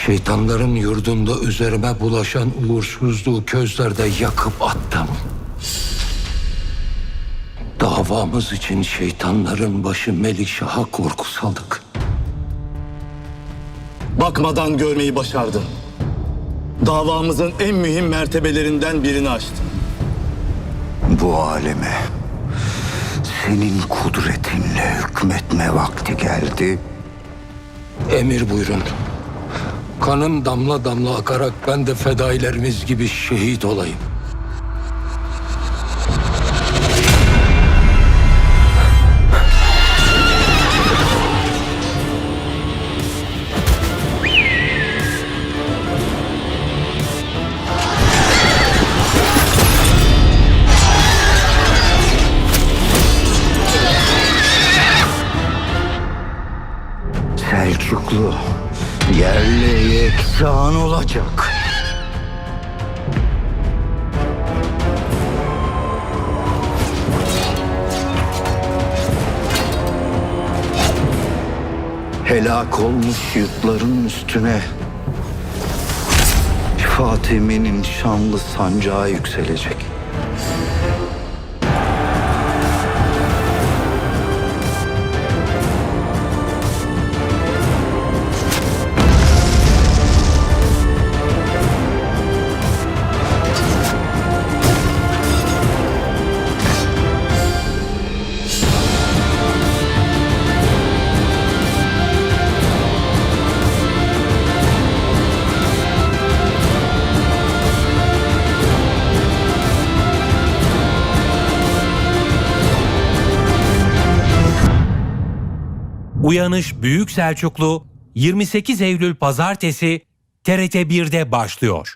Şeytanların yurdunda üzerime bulaşan uğursuzluğu közlerde yakıp attım. Davamız için şeytanların başı Melikşah'a korku saldık. Bakmadan görmeyi başardın. Davamızın en mühim mertebelerinden birini aştın. Bu aleme senin kudretinle hükmetme vakti geldi. Emir buyurun. Kanım damla damla akarak ben de fedailerimiz gibi şehit olayım. Selçuklu yerle yeksan olacak. Helak olmuş yurtların üstüne Fatimi'nin şanlı sancağı yükselecek. Uyanış Büyük Selçuklu 28 Eylül Pazartesi TRT 1'de başlıyor.